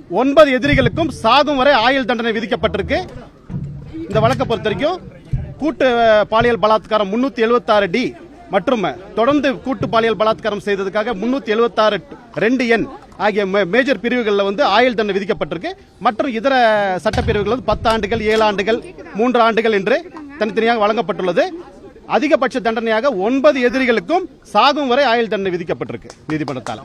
9 எதிரிகளுக்கும் சாகும் வரை ஆயுள் தண்டனை விதிக்கப்பட்டிருக்கு. இந்த வழக்கை பொறுத்த வரைக்கும் கூட்டு பாலியல் பலாத்காரம் 376D மற்றும் தொடர்ந்து கூட்டு பாலியல் பலாத்காரம் செய்ததுக்காக 376(2) ஆகிய மேஜர் பிரிவுகளில் வந்து ஆயுள் தண்டனை விதிக்கப்பட்டிருக்கு. மற்றும் இதர சட்டப்பிரிவுகள் 10 ஆண்டுகள், 7 ஆண்டுகள், 3 ஆண்டுகள் என்று தனித்தனியாக வழங்கப்பட்டுள்ளது. அதிகபட்ச தண்டனையாக 9 எதிரிகளுக்கும் சாகும் வரை ஆயுள் தண்டனை விதிக்கப்பட்டிருக்கு நீதிமன்றத்தால்.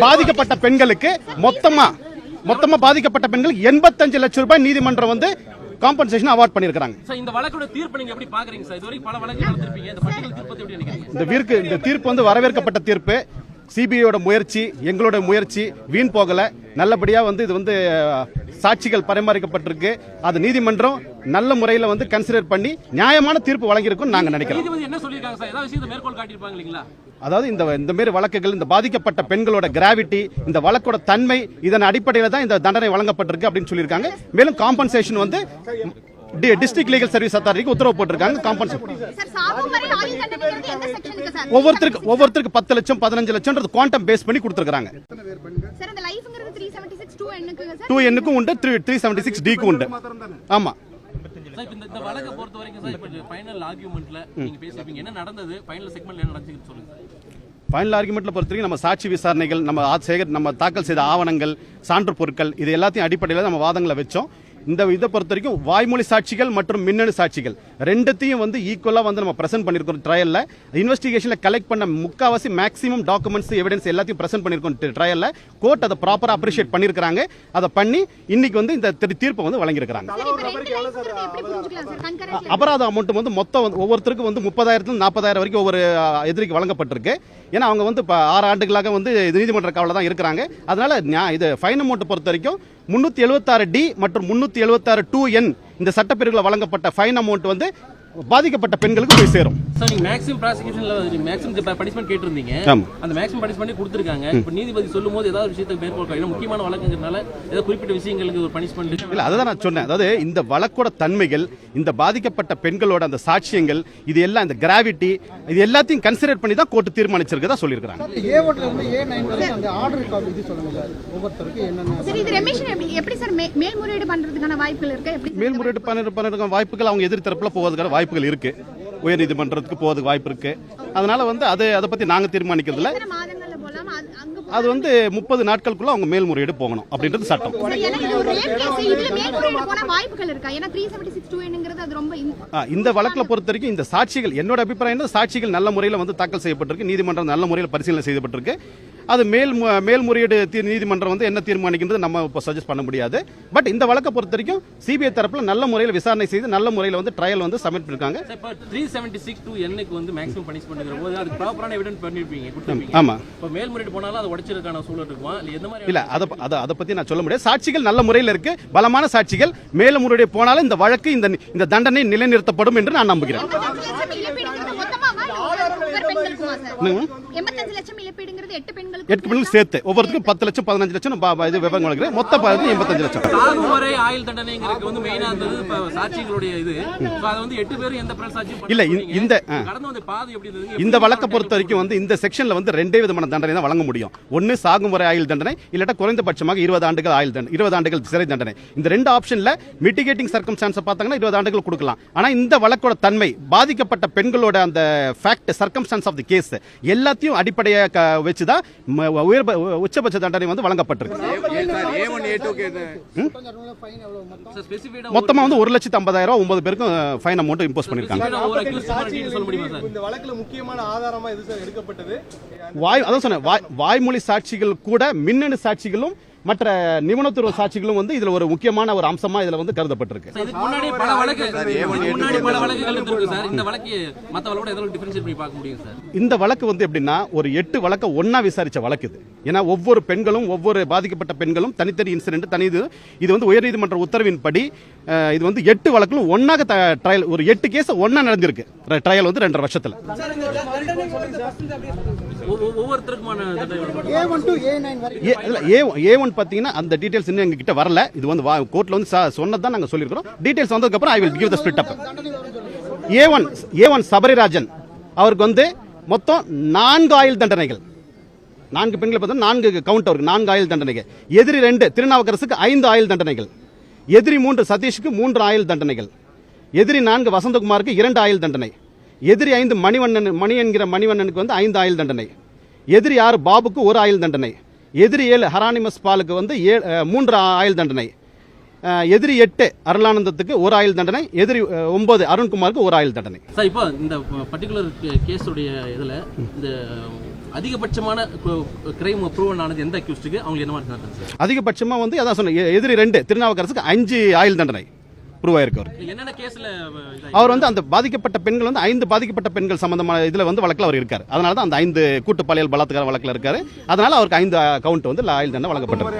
பாதிக்கப்பட்ட பெண்களுக்கு மொத்தமா பாதிக்கப்பட்ட பெண்களுக்கு 85 லட்சம் ரூபாய் நீதிமன்றம் வந்து காம்பன்சேஷன் அவார்ட் பண்ணிருக்காங்க. இந்த வழக்கோட தீர்ப்பு நீங்க எப்படி பாக்குறீங்க சார்? இதுவரை பல வழக்குகள் நடந்திருப்பீங்க. இந்த பர்టిక్యులர் தீர்ப்பு எப்படி நினைக்கிறீங்க? இந்த தீர்ப்பு வந்து வரவேற்கப்பட்ட தீர்ப்பு. சிபிஐயோட முயற்சி, எங்களோட முயற்சி வீண் போகல. நல்லபடியா வந்து இது வந்து சாட்சிகள் பரிமாறிக்கப்பட்டிருக்கு. அது நீதிமன்றம் நல்ல முறையில் வந்து கன்சிடர் பண்ணி நியாயமான தீர்ப்பு வழங்கியிருக்கும் நாங்க நினைக்கிறோம். நீதிபதி என்ன சொல்லிருக்காங்க சார்? ஏதாவது விஷயத்தை மேற்கோள் காட்டியிருப்பாங்க இல்லீங்களா? அதாவது இந்த மாதிரி வழக்குகள், இந்த பாதிக்கப்பட்ட பெண்களோட கிராவிட்டி, இந்த வழக்கோட தன்மை, இதன் அடிப்படையில் தான் இந்த தண்டனை வழங்கப்பட்டிருக்கு அப்படின்னு சொல்லியிருக்காங்க. மேலும் காம்பன்சேஷன் வந்து டிஸ்ட்ரிக்ட் லீகல் சர்வீஸ் அத்தாரிட்டிக்கு உத்தரவு போட்டிருக்காங்க. காம்பன்சேஷன் ஒவ்வொருத்தருக்கு 10 லட்சம் 15 லட்சம் குவாண்டம் பேஸ் பண்ணி கொடுத்திருக்காங்க. 2N உண்டு, 376D உண்டு. ஆமா. இந்த வழக்கை பொறுத்த வரைக்கும் சார், இப்போ ஃபைனல் ஆர்குமெண்ட்ல நீங்க பேசிருப்பீங்க. என்ன நடந்தது? ஃபைனல் செக்மெண்ட்ல என்ன நடந்துச்சுன்னு சொல்லுங்க. ஃபைனல் ஆர்குமெண்ட்ல பொறுத்தவரைக்கும் நம்ம சாட்சி விசாரணைகள், நம்ம தாக்கல் செய்த ஆவணங்கள், சான்று பொருட்கள், இது எல்லாத்தையும் அடிப்படையில் நம்ம வாதங்களை வச்சோம். இதை பொறுத்த வரைக்கும் வாய்மொழி சாட்சிகள் மற்றும் மின்னணு சாட்சிகள் ரெண்டுத்தையும் வந்து ஈக்குவலா வந்து நம்ம பிரசன்ட் பண்ணிருக்கோம். ட்ரையல்ல இன்வெஸ்டிகேஷன்ல கலெக்ட் பண்ண முக்காவாசி மேக்ஸிமம் டாக்குமெண்ட்ஸ், எவிடன்ஸ் எல்லாத்தையும் பிரசன்ட் பண்ணிருக்கோம். ட்ரையல்ல கோர்ட் அதை ப்ராப்பரா அப்ரிஷியேட் பண்ணிருக்காங்க. அதை பண்ணி இன்னைக்கு வந்து இந்த தீர்ப்பை வந்து வழங்கியிருக்காங்க. அபராத அமௌண்ட் வந்து மொத்தம் ஒவ்வொருத்தருக்கும் வந்து 30,000 40,000 வரைக்கும் ஒவ்வொரு எதிரிக்கு வழங்கப்பட்டிருக்கு. ஏன்னா அவங்க வந்து 6 ஆண்டுகளாக வந்து நீதிமன்ற காவலில் தான் இருக்கிறாங்க. அதனால இது ஃபைன் அமௌண்ட் பொறுத்த வரைக்கும் 376D மற்றும் 376(2N) இந்த சட்டப்பிரிவுகளில் வழங்கப்பட்ட ஃபைன் அமௌண்ட் வந்து பாதிக்கப்பட்ட பெண்களுக்கு போய் சேரும். சார், நீங்க மேக்ஸிமம் ப்ராசிக்யூஷன்ல மேக்ஸிமம் பனிஷ்மென்ட் கேட்டிருந்தீங்க. அந்த மேக்ஸிமம் பனிஷ்மென்ட் கொடுத்திருக்காங்க. இப்போ நீதிபதி சொல்லும்போது ஏதாவது விஷயத்தை மேற்கொள்ள முக்கியமான வழக்குங்கிறனால ஏதாவது குறிப்பிட்ட விஷயங்களுக்கு ஒரு பனிஷ்மென்ட் இல்ல, அதான் நான் சொன்னேன். அதாவது இந்த வழக்கோட தன்மைகள், இந்த பாதிக்கப்பட்ட பெண்களோட அந்த சாட்சியங்கள், இது எல்லாம் இந்த கிராவிட்டி, இது எல்லாத்தையும் கன்சிடர் பண்ணி தான் கோர்ட் தீர்மானிச்சிருக்கதா சொல்லியிருக்காங்க. A1 ல இருந்து A9 வரை அந்த ஆர்டர் காப்பி இது சொல்லுங்க சார். ஒவ்வொருத்தருக்கு என்னென்ன சரி, இது ரெமிஷன் எப்படி சார் மேல்முறையீடு பண்றதுக்கான வாய்ப்புகள் இருக்கு? எப்படி மேல்முறையீடு பண்றதுக்கான வாய்ப்புகள் அவங்க எதிர் தரப்புல போவதற்கான வாய்ப்புகள் இருக்கு. உயர் நீதிமன்றத்துக்கு போவதுக்கு வாய்ப்பு இருக்கு. அதனால வந்து அதை பத்தி நாங்க தீர்மானிக்கிறதுல அது வந்து 30 நாட்களுக்குள்ள அவங்க மேல்முறையீடு போகணும் அப்படின்றது சட்டம். இந்த வழக்கில் பொறுத்த வரைக்கும் இந்த சாட்சிகள், என்னோட அபிப்பிராயம், சாட்சிகள் நல்ல முறையில் வந்து தாக்கல் செய்யப்பட்டிருக்கு. நீதிமன்றம் நல்ல முறையில் பரிசீலனை செய்யப்பட்டிருக்கு. அது மேல்முறையீடு நீதிமன்றம் வந்து என்ன தீர்மானிக்கிறது நம்ம இப்போ சஜஸ்ட் பண்ண முடியாது. பட் இந்த வழக்கை பொறுத்த வரைக்கும் சிபிஐ தரப்புல நல்ல முறையில் விசாரணை செய்து நல்ல முறையில் வந்து ட்ரையல் வந்து சப்மிட் பண்ணிருக்காங்க. 376(2N) வந்து மேக்ஸிமம் பனிஷ்மென்ட்ங்கற போது அது ப்ராப்பரான எவிடன்ஸ் பண்ணிருப்பீங்க. ஆமா. இப்போ மேல்முறையீடு போனாலும் அது உடைச்சிருக்கான சூழல் இருக்குமா இல்ல எந்த மாதிரி? இல்ல, அத பத்தி நான் சொல்ல முடியாது. சாட்சிகள் நல்ல முறையில் இருக்கு, பலமான சாட்சிகள். மேல்முறையீடு போனாலும் இந்த வழக்கு இந்த தண்டனை நிலைநிறுத்தப்படும் என்று நான் நம்புகிறேன். 85 லட்சம் இழப்பீடுங்கிறது 8 பெண்களுக்கு சேர்த்து ஒவ்வொருத்தருக்கும் 10 லட்சம் 15 லட்சம் இது விவரம் வழங்குறேன். மொத்தம் 85 லட்சம். சாகும் வரை ஆயுள் தண்டனைங்கிறது வந்து மெயினா இருந்தது சாட்சிகளுடைய இது. அது வந்து 8 பேரும் எந்த பிறல் சாட்சியும் இல்ல. கடந்து வந்து பாதி எப்படி இருந்தது? இந்த வழக்கை பொறுத்த வரைக்கும் வந்து இந்த செக்ஷன்ல வந்து 2 விதமான தண்டனை தான் வழங்க முடியும். ஒன்னு சாகும் வரை ஆயுள் தண்டனை, இல்லட்டா குறைந்தபட்சமாக 20 ஆண்டுகள் ஆயுள் தண்டனை, 20 ஆண்டுகள் சிறை தண்டனை. இந்த 2 ஆப்ஷன்ல மிட்டிகேட்டிங் சர்க்கம்ஸ்டான்ஸ் பார்த்தாங்கன்னா 20 ஆண்டுகள் கொடுக்கலாம். ஆனா இந்த வழக்கோட தன்மை, பாதிக்கப்பட்ட பெண்களோட அந்த fact, circumstances of the case எல்லாத்தையும் அடிப்படையாக வச்சுதான் உச்சபட்ச தண்டனை வந்து வழங்கப்பட்டிருக்கு. மொத்தமா வந்து 1,50,000 9 பேருக்கும் ஃபைன் அமௌண்ட் இம்போஸ் பண்ணிருக்காங்க. இந்த வழக்குல முக்கியமான ஆதாரமா எது சார் எடுக்கப்பட்டது? அதான் சொன்னேன், வாய்மொழி சாட்சிகள் கூட மின்னணு சாட்சிகளும் மற்ற நிபுணத்துவ சாட்சிகளும் வந்து இதுல ஒரு முக்கியமான ஒரு அம்சமா இதுல வந்து கருதப்பட்டிருக்கு. இந்த வழக்கு வந்து எப்படின்னா ஒரு 8 வழக்க ஒன்னா விசாரிச்ச வழக்கு இது. ஏன்னா ஒவ்வொரு பெண்களும், ஒவ்வொரு பாதிக்கப்பட்ட பெண்களும் தனித்தனி இன்சிடென்ட், தனி இது வந்து உயர்நீதிமன்ற உத்தரவின்படி இது வந்து 8 வழக்கிலும் ஒன்னாக ட்ரையல், ஒரு 8 கேஸ் ஒன்னா நடந்திருக்கு. ட்ரையல் வந்து 2.5 வருஷத்துல. A1 பாத்தீங்கன்னா அந்த டீடைல்ஸ் இன்னும் எங்க கிட்ட வரல. இது வந்து கோர்ட்ல வந்து சொன்னதான் நாங்க சொல்லிருக்கோம். டீடைல்ஸ் வந்ததுக்கு அப்புறம் I will give the split up. A1 Sabarirajan அவருக்கு வந்து மொத்தம் 4 ஆயுள் தண்டனைகள். 4 பெண்களை பார்த்தா 4 கவுண்ட் அவருக்கு 4 ஆயுள் தண்டனைகள். எதிரி 2 திருநாவுக்கரசுக்கு 5 ஆயுள் தண்டனைகள். எதிரி 3 சதீஷுக்கு 3 ஆயுள் தண்டனைகள். எதிரி 4 வசந்தகுமாருக்கு 2 ஆயுள் தண்டனை. எதிரி 5 மணி என்கிற மணிவண்ணனுக்கு வந்து 5 ஆயுள் தண்டனை. எதிரி 6 பாபுக்கு 1 ஆயுள் தண்டனை. எதிரி 7 ஹரானிமஸ் பாலுக்கு வந்து 3 ஆயுள் தண்டனை. எதிரி 8 அருளானந்தத்துக்கு 1 ஆயுள் தண்டனை. எதிரி 9 அருண்குமாருக்கு 1 ஆயுள் தண்டனை. சார் இப்போ இந்த பர்டிகுலர் கேஸுடைய இதுல இந்த அதிகபட்சமான கிரைம் ப்ரூவன் ஆனது எந்த அக்யூஸ்டுக்கு அவங்க என்ன மாதிரி சார்? அதிகபட்சமா வந்து அதான் சொன்னேன், எதிரி 2 திருநாவுக்கரசுக்கு 5 ஆயுள் தண்டனை ப்ரூவ் ஆயிருக்கு. என்னென்ன கேஸ்ல அவர் வந்து அந்த பாதிக்கப்பட்ட பெண்கள் வந்து 5 பாதிக்கப்பட்ட பெண்கள் சம்பந்தமான இதுல வந்து வழக்கில் அவர் இருக்காரு. அதனால தான் அந்த 5 கூட்டு பாலியல் பலாத்கார வழக்கில் இருக்காரு. அதனால அவருக்கு 5 கவுண்ட் வந்து ஆயுள் தண்டனை வழங்கப்பட்டது.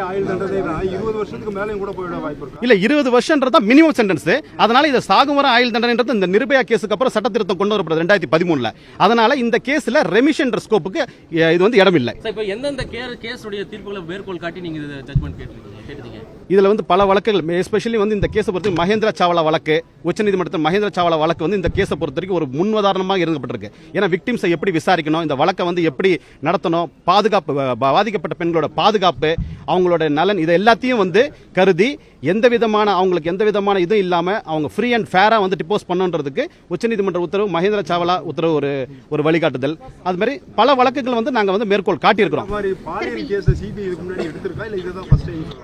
20 வருஷத்துக்கு மேலேயும் கூட போயிட வாய்ப்பு இருக்கு. இல்ல 20 வருஷம்ன்றது தான் மினிமம் சென்டென்ஸ். அதனால இந்த சாகும் வரை ஆயுள் தண்டனைன்றது இந்த நிர்பயா கேஸுக்கு அப்புறம் சட்ட திருத்தம் கொண்டு வரப்படுது 2013ல. அதனால இந்த கேஸ்ல ரெமிஷன் ஸ்கோப்புக்கு இது வந்து இடம் இல்லை. இப்போ எந்தெந்த கேஸுடைய தீர்ப்புகளை மேற்கோள் காட்டி நீங்க ஜட்மெண்ட் கேட்டீங்க? இதுல வந்து பல வழக்குகள், எஸ்பெஷலி வந்து இந்த கேஸை பொறுத்து மகேந்திர சாவலா வழக்கு, உச்சநீதிமன்றத்தில் மகேந்திர சாவலா வழக்கு வந்து இந்த கேஸை பொறுத்த வரைக்கும் ஒரு முன்னுதாரணமாக இருக்கப்பட்டிருக்கு. ஏன்னா விக்டிம்ஸை எப்படி விசாரிக்கணும், இந்த வழக்கை வந்து எப்படி நடத்தணும், பாதுகாப்பு, பாதிக்கப்பட்ட பெண்களோட பாதுகாப்பு, அவங்களோட நலன், இது எல்லாத்தையும் வந்து கருதி அவங்களுக்கு எந்த விதமான இதுவும் இல்லாம அவங்க ஃப்ரீ அண்ட் ஃபேரா வந்து டிபோஸ் பண்ணுன்றதுக்கு உச்சநீதிமன்ற உத்தரவு, மகேந்திர சாவலா உத்தரவு ஒரு வழிகாட்டுதல். அது மாதிரி பல வழக்குகள் வந்து நாங்க வந்து மேற்கோள் காட்டியிருக்கிறோம்.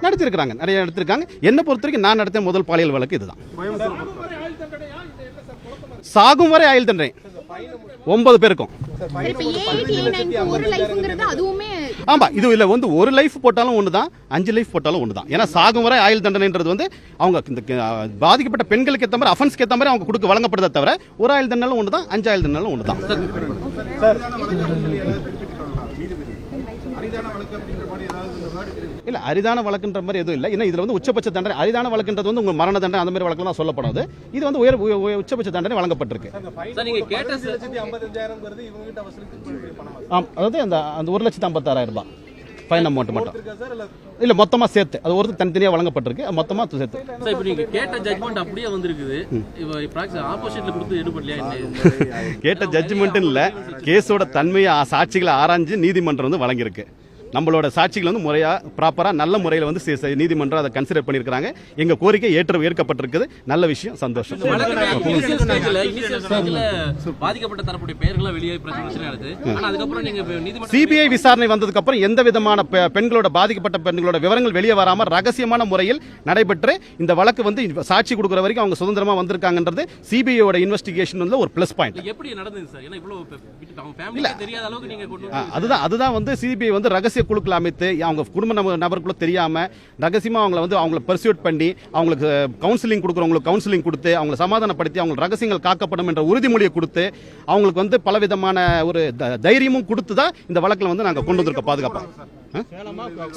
நடத்திருக்கிறாங்க, நிறைய எடுத்திருக்காங்க. என்ன பொறுத்த வரைக்கும் நான் நடத்திய முதல் பாலியல் வழக்கு இதுதான். சாகும் வரை ஆயுள் தண்டனை 9 பேருக்கும். ஆமா, இது இல்ல வந்து ஒரு லைஃப் போட்டாலும் ஒண்ணுதான், 5 லைஃப் போட்டாலும் ஒண்ணுதான். ஏன்னா சாகும் வரை ஆயுள் தண்டனைன்றது வந்து அவங்க இந்த பாதிக்கப்பட்ட பெண்களுக்கு ஏற்ற மாதிரி, அஃபென்ஸ்க்கு ஏற்ற மாதிரி அவங்க கொடுக்க வழங்கப்படுறத தவிர ஒரு ஆயுள் தண்டனை ஒண்ணுதான், 5 ஆயுள் தண்டனை ஒண்ணுதான். இல்ல அரிதான வழக்குன்ற மாதிரி எதுவும் இல்லை. ஏன்னா இதுல வந்து உச்சபட்ச தண்டனை, அரிதான வழக்குன்றது வந்து உங்க மரண தண்டனை அந்த மாதிரி வழக்கு தான் சொல்லப்படுது. இது வந்து உச்சபட்ச தண்டனை வழங்கப்பட்டிருக்கு. அதாவது அந்த 1,56,000 ரூபாய் ஃபைன் அமௌண்ட் மட்டும் இல்ல, மொத்தமா சேர்த்து அது ஒரு தனித்தனியா வழங்கப்பட்டிருக்கு, மொத்தமா சேர்த்து. இப்போ நீங்க கேட்ட ஜட்மெண்ட் அப்படியே வந்திருக்குது. இப்போ ஆப்போசிட்ல கொடுத்து எடுபடலையா? கேட்ட ஜட்மெண்ட் இல்ல, கேஸோட தன்மையை, சாட்சிகளை ஆராய்ஞ்சு நீதிமன்றம் வந்து வழங்கியிருக்கு. நம்மளோட சாட்சிகள் வந்து முறையா ப்ராப்பரா நல்ல முறையில் வந்து நீதிமன்றம் அதை கன்சிடர் பண்ணியிருக்காங்க. எங்க கோரிக்கை ஏற்கப்பட்டிருக்குது. நல்ல விஷயம், சந்தோஷம். பாதிக்கப்பட்ட தரப்புடைய பெயர்கள் வெளியே பிரச்சனை நடக்குது. ஆனா அதுக்கப்புறம் நீங்க சிபிஐ விசாரணை வந்ததுக்கு அப்புறம் எந்த விதமான பெண்களோட பாதிக்கப்பட்ட பெண்களோட விவரங்கள் வெளியே வராம ரகசியமான முறையில் நடைபெற்று இந்த வழக்கு வந்து சாட்சி கொடுக்குற வரைக்கும் அவங்க சுதந்திரமா வந்திருக்காங்கன்றது சிபிஐயோட இன்வெஸ்டிகேஷன் வந்து ஒரு பிளஸ் பாயிண்ட். எப்படி நடந்தது சார்? ஏன்னா இவ்வளவு தெரியாத அளவுக்கு நீங்க அதுதான் வந்து சிபிஐ வந்து ரகசிய குழுக்கள் அமைத்து அவங்க குடும்ப நபருக்குள்ள தெரியாம ரகசியமா அவங்களை பர்சியூட் பண்ணி அவங்களுக்கு கவுன்சிலிங் கொடுக்குறவங்களுக்கு கவுன்சிலிங் கொடுத்து அவங்களை சமாதானப்படுத்தி அவங்க ரகசியங்கள் காக்கப்படும் என்ற உறுதிமொழியை கொடுத்து அவங்களுக்கு வந்து பலவிதமான ஒரு தைரியமும் கொடுத்து தான் இந்த வழக்கில் வந்து நாங்கள் கொண்டு வந்திருக்க பாதுகாப்பா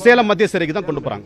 சேலம் மத்திய சிறைக்கு தான் கொண்டு போறாங்க.